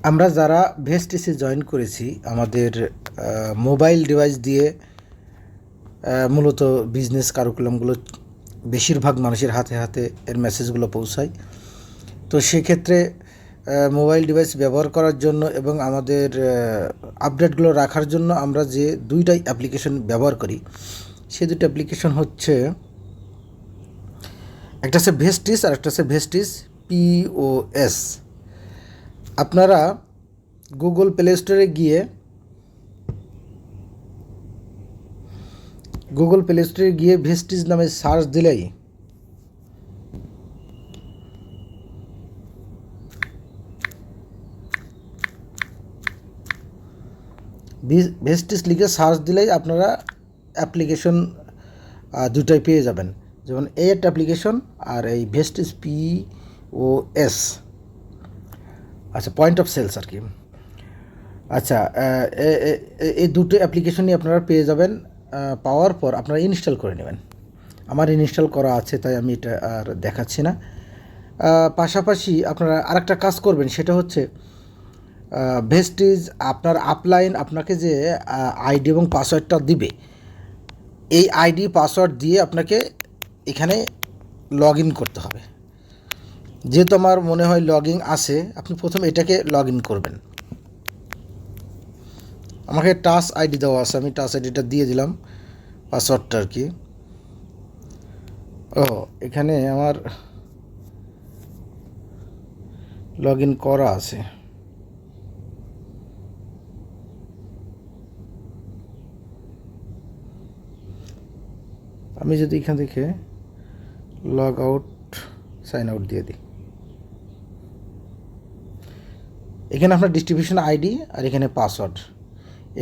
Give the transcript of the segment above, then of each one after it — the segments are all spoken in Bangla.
আমরা যারা ভেস্টিসে জয়েন করেছি আমাদের মোবাইল ডিভাইস দিয়ে মূলত বিজনেস কারিকুলামগুলো বেশিরভাগ মানুষের হাতে হাতে এর মেসেজগুলো পৌঁছায়। তো সেক্ষেত্রে মোবাইল ডিভাইস ব্যবহার করার জন্য এবং আমাদের আপডেটগুলো রাখার জন্য আমরা যে দুইটাই অ্যাপ্লিকেশন ব্যবহার করি, সেই দুটো অ্যাপ্লিকেশন হচ্ছে, একটা হচ্ছে ভেস্টিস আর একটা হচ্ছে ভেস্টিস POS। আপনারা গুগল প্লে স্টোরে গিয়ে ভেস্টিস নামে সার্চ দিলেই ভেস্টিস লিখে সার্চ দিলেই আপনারা অ্যাপ্লিকেশন দুটাই পেয়ে যাবেন। যেমন এই একটা অ্যাপ্লিকেশন আর এই ভেস্টিস POS, আচ্ছা পয়েন্ট অফ সেলস আর কি। আচ্ছা, এই দুটো অ্যাপ্লিকেশনই আপনারা পেয়ে যাবেন। পাওয়ার পর আপনারা ইনস্টল করে নেবেন। আমার ইনস্টল করা আছে তাই আমি এটা আর দেখাচ্ছি না। পাশাপাশি আপনারা আরেকটা কাজ করবেন, সেটা হচ্ছে ভেস্টিজ আপনার আপলাইন আপনাকে যে আইডি এবং পাসওয়ার্ডটা দিবে, এই আইডি পাসওয়ার্ড দিয়ে আপনাকে এখানে লগ ইন করতে হবে। যেহেতু আমার মনে হয় লগ ইন আছে, আপনি প্রথমে এটাকে লগ ইন করবেন। আমাকে টাচ আইডি দেওয়া আছে, আমি টাচ আইডিটা দিয়ে দিলাম, পাসওয়ার্ডটা আর কি। ও, এখানে আমার লগ ইন করা আছে। আমি যদি এখান থেকে লগ আউট সাইন আউট দিয়ে দিই, এখানে আপনার ডিস্ট্রিবিউশন আইডি আর এখানে পাসওয়ার্ড,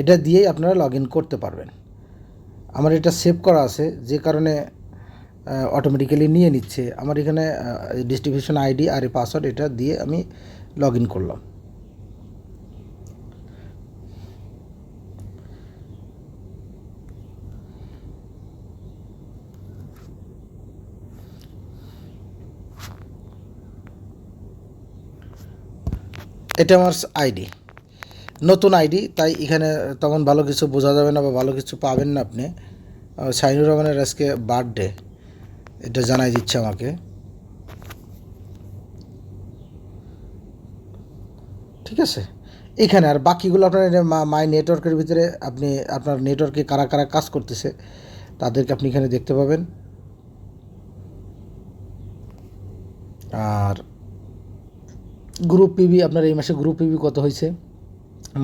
এটা দিয়েই আপনারা লগ ইন করতে পারবেন। আমার এটা সেভ করা আছে যে কারণে অটোমেটিক্যালি নিয়ে নিচ্ছে। আমার এখানে ডিস্ট্রিবিউশন আইডি আর এই পাসওয়ার্ড এটা দিয়ে আমি লগ ইন করলাম। এটা আমার আইডি, নতুন আইডি, তাই এখানে তেমন ভালো কিছু বোঝা যাবে না বা ভালো কিছু পাবেন না আপনি। শাহিনুর রহমানের আজকে বার্থডে, এটা জানাই দিচ্ছে আমাকে, ঠিক আছে। এইখানে আর বাকিগুলো আপনার মাই নেটওয়ার্কের ভিতরে আপনি আপনার নেটওয়ার্কে কারা কারা কাজ করতেছে তাদেরকে আপনি এখানে দেখতে পাবেন। আর গ্রুপ পিবি, আপনার এই মাসে গ্রুপ পিবি কত হয়েছে,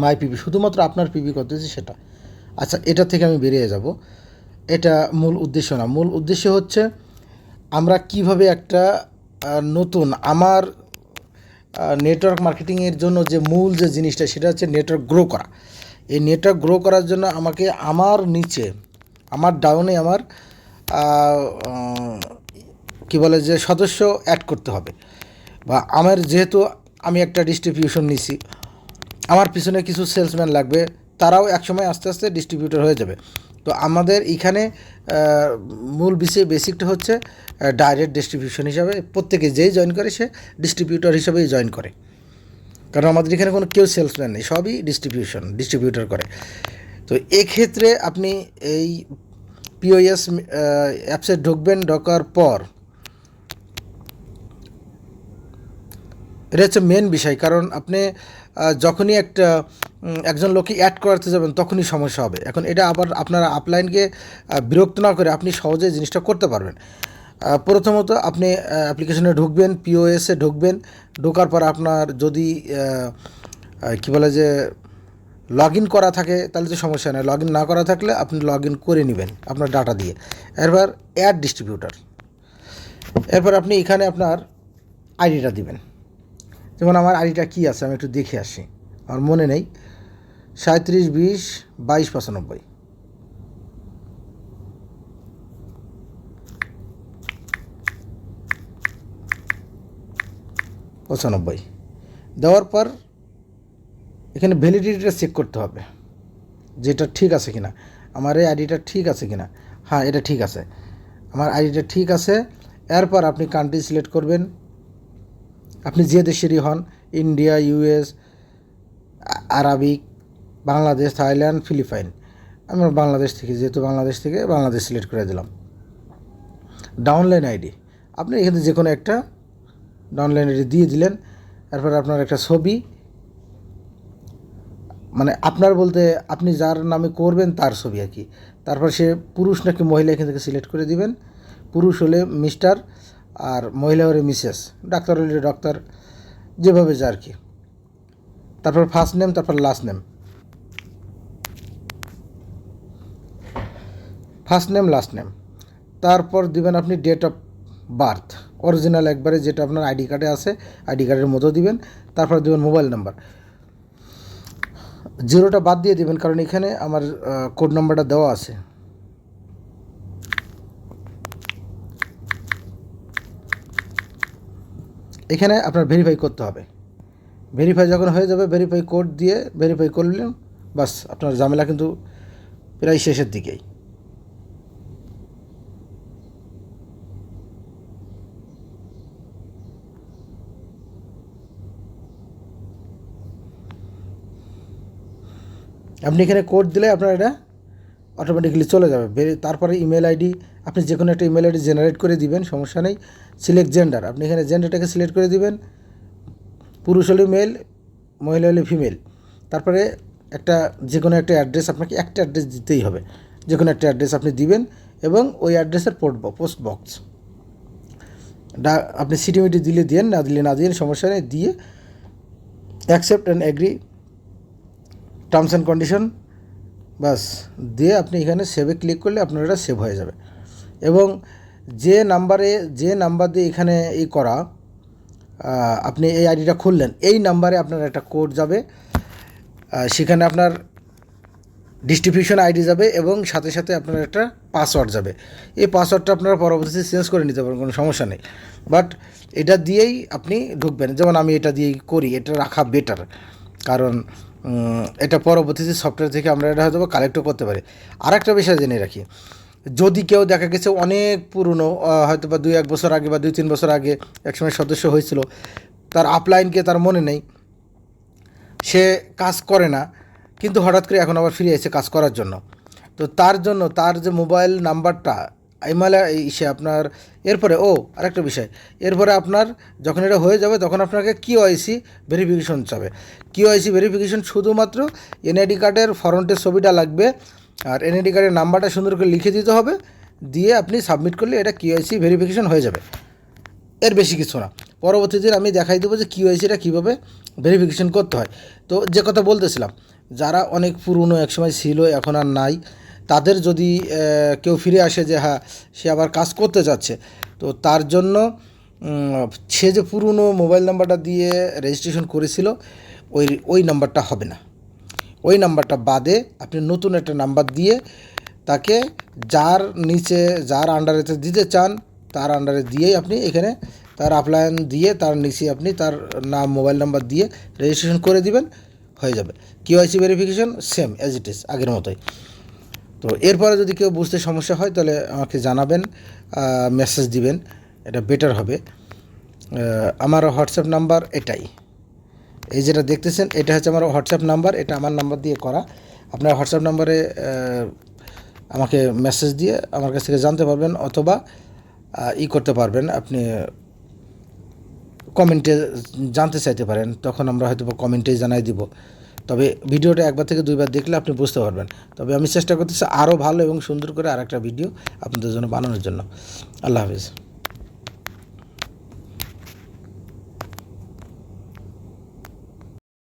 মাই পিবি, শুধুমাত্র আপনার পিবি কত হয়েছে সেটা। আচ্ছা, এটা থেকে আমি বেরিয়ে যাব, এটা মূল উদ্দেশ্য না। মূল উদ্দেশ্য হচ্ছে আমরা কিভাবে একটা নতুন আমার নেটওয়ার্ক মার্কেটিংয়ের জন্য যে মূল যে জিনিসটা, সেটা হচ্ছে নেটওয়ার্ক গ্রো করা। এই নেটওয়ার্ক গ্রো করার জন্য আমাকে আমার নিচে, আমার ডাউনে আমার কী বলে যে সদস্য অ্যাড করতে হবে। বা আমার যেহেতু আমি একটা ডিস্ট্রিবিউশন নিছি, আমার পিছনে কিছু সেলসম্যান লাগবে, তারাও একসময় আস্তে আস্তে ডিস্ট্রিবিউটর হয়ে যাবে। তো আমাদের এখানে মূল বিষয় বেসিকটা হচ্ছে ডাইরেক্ট ডিস্ট্রিবিউশন হিসাবে প্রত্যেকে যেই জয়েন করে সে ডিস্ট্রিবিউটর হিসাবেই জয়েন করে, কারণ আমাদের এখানে কোনো কেউ সেলসম্যান নেই, সবই ডিস্ট্রিবিউটর করে। তো এক্ষেত্রে আপনি এই POS অ্যাপসে ঢুকবেন, ঢোকার পর এটা হচ্ছে মেন বিষয়, কারণ আপনি যখনই একজন লোককে অ্যাড করাতে যাবেন তখনই সমস্যা হবে। এখন এটা আবার আপনারা আপলাইনকে বিরক্ত না করে আপনি সহজে জিনিসটা করতে পারবেন। প্রথমত আপনি অ্যাপ্লিকেশনে ঢুকবেন, POS-এ ঢুকবেন, ঢোকার পর আপনার যদি কী বলে যে লগ ইন করা থাকে তাহলে তো সমস্যা নেই, লগ ইন না করা থাকলে আপনি লগ ইন করে নেবেন আপনার ডাটা দিয়ে। এরপর অ্যাড ডিস্ট্রিবিউটার, এরপর আপনি এখানে আপনার আইডিটা দিবেন। যেমন আমার আইডিটা কী আছে আমি একটু দেখে আসি, আমার মনে নেই, 37202295, দেওয়ার পর এখানে ভ্যালিডিটিটা চেক করতে হবে যেটা ঠিক আছে কিনা, আমার এই আইডিটা ঠিক আছে কিনা। হ্যাঁ, এটা ঠিক আছে, আমার আইডিটা ঠিক আছে। এরপর আপনি কান্ট্রি সিলেক্ট করবেন, আপনি যে দেশেরই হন, India, US, Arabic, Bangladesh, Thailand, Philippine. আমরা বাংলাদেশ থেকে, যেহেতু বাংলাদেশ থেকে বাংলাদেশ সিলেক্ট করে দিলাম। ডাউনলাইন আইডি, আপনি এখানে যে কোনো একটা ডাউনলাইন আইডি দিয়ে দিলেন। তারপর আপনার একটা ছবি, মানে আপনার বলতে আপনি যার নামে করবেন তার ছবি আর কি। তারপর সে পুরুষ নাকি মহিলা এখান থেকে সিলেক্ট করে দিবেন। পুরুষ হলে মিস্টার, আর মহিলা হলে মিসেস, ডাক্তার হলে ডক্টর, যেভাবে যা আর কি। তারপর ফার্স্ট নেম, তারপর last name, first name last name. তারপর দিবেন আপনি ডেট অফ বার্থ, অরিজিনাল একবারে যেটা আপনার আইডি কার্ডে আছে, আইডি কার্ডের মতো দিবেন। তারপর দেবেন মোবাইল নাম্বার, জিরোটা বাদ দিয়ে দেবেন, কারণ এখানে আমার কোড নাম্বারটা দেওয়া আছে। এখানে আপনার ভেরিফাই করতে হবে। ভেরিফাই যখন হয়ে যাবে, ভেরিফাই কোড দিয়ে ভেরিফাই করলেন, বাস আপনার ঝামেলা কিন্তু প্রায় শেষের দিকেই। আপনি এখানে কোড দিলে আপনার এটা অটোমেটিক্যালি চলে যাবে। তারপরে ইমেল আইডি, আপনি যে কোনো একটা ইমেল আইডি জেনারেট করে দিবেন, সমস্যা নেই। সিলেক্ট জেন্ডার, আপনি এখানে জেন্ডারটাকে সিলেক্ট করে দিবেন, পুরুষ হলে মেল, মহিলা হলে ফিমেল। তারপরে একটা যে কোনো একটা অ্যাড্রেস, আপনাকে একটা অ্যাড্রেস দিতেই হবে, যে কোনো একটা অ্যাড্রেস আপনি দিবেন, এবং ওই অ্যাড্রেসের পোস্ট বক্স আপনি সিটিমিটি দিলে দিন, না দিলে না দিন, সমস্যা নেই। দিয়ে accept and agree terms and condition, বাস দিয়ে আপনি এখানে সেভে ক্লিক করলে আপনার এটা সেভ হয়ে যাবে। এবং যে নাম্বার দিয়ে এখানে এই করা, আপনি এই আইডিটা খুললেন, এই নাম্বারে আপনার একটা কোড যাবে, সেখানে আপনার ডিস্ট্রিবিউশন আইডি যাবে, এবং সাথে সাথে আপনার একটা পাসওয়ার্ড যাবে। এই পাসওয়ার্ডটা আপনারা পরবর্তীতে চেঞ্জ করে নিতে পারেন, কোনো সমস্যা নেই। বাট এটা দিয়েই আপনি ঢুকবেন, যেমন আমি এটা দিয়েই করি, এটা রাখা বেটার, কারণ এটা পরবর্তীতে সফটওয়্যার থেকে আমরা এটা হয়তো কালেক্টও করতে পারি। আর একটা বিষয় জেনে রাখি, যদি কেউ দেখা গেছে অনেক পুরনো, হয়তো বা 2-1 বছর আগে বা 2-3 বছর আগে একসময় সদস্য হয়েছিল, তার আপলাইনকে তার মনে নেই, সে কাজ করে না, কিন্তু হঠাৎ করে এখন আবার ফিরে এসে কাজ করার জন্য, তো তার জন্য তার যে মোবাইল নাম্বারটা সে আপনার, এরপরে আরেকটা বিষয়, এরপরে আপনার যখন এটা হয়ে যাবে তখন আপনাকে কিওআইসি ভেরিফিকেশন চাবে। কিওআইসি ভেরিফিকেশন শুধুমাত্র এনআইডি কার্ডের ফ্রন্টের ছবিটা লাগবে, আর এনআইডি কার্ডের নাম্বারটা সুন্দর করে লিখে দিতে হবে, দিয়ে আপনি সাবমিট করলে এটা কিওআইসি ভেরিফিকেশন হয়ে যাবে। এর বেশি কিছু না। পরবর্তীতে আমি দেখাই দেবো যে কিওআইসিটা কীভাবে ভেরিফিকেশন করতে হয়। তো যে কথা বলতেছিলাম, যারা অনেক পুরনো একসময় ছিল এখন আর নাই, তাদের যদি কেউ ফিরে আসে যে হ্যাঁ সে আবার কাজ করতে যাচ্ছে, তো তার জন্য সে যে পুরনো মোবাইল নাম্বারটা দিয়ে রেজিস্ট্রেশন করেছিল, ওই নাম্বারটা হবে না। ওই নাম্বারটা বাদে আপনি নতুন একটা নাম্বার দিয়ে তাকে যার নিচে, যার আন্ডারে দিতে চান তার আন্ডারে দিয়েই আপনি এখানে তার আপলাইন দিয়ে তার নিচে আপনি তার নাম, মোবাইল নাম্বার দিয়ে রেজিস্ট্রেশন করে দিবেন, হয়ে যাবে। KYC verification same as it is, আগের মতোই। তো এরপরে যদি কেউ বুঝতে সমস্যা হয় তাহলে আমাকে জানাবেন, মেসেজ দিবেন, এটা বেটার হবে। আমার হোয়াটসঅ্যাপ নাম্বার এটাই, এই যেটা দেখতেছেন এটা হচ্ছে আমার হোয়াটসঅ্যাপ নাম্বার, এটা আমার নাম্বার দিয়ে করা। আপনার হোয়াটসঅ্যাপ নাম্বারে আমাকে মেসেজ দিয়ে আমার কাছ থেকে জানতে পারবেন, অথবা করতে পারবেন, আপনি কমেন্টে জানতে চাইতে পারেন, তখন আমরা হয়তো কমেন্টেই জানাই দিব। তবে ভিডিওটা 1বার থেকে 2বার দেখলে আপনি বুঝতে পারবেন। তবে আমি চেষ্টা করতেছি আরও ভালো এবং সুন্দর করে আরেকটা ভিডিও আপনাদের জন্য বানানোর জন্য। আল্লাহ হাফিজ।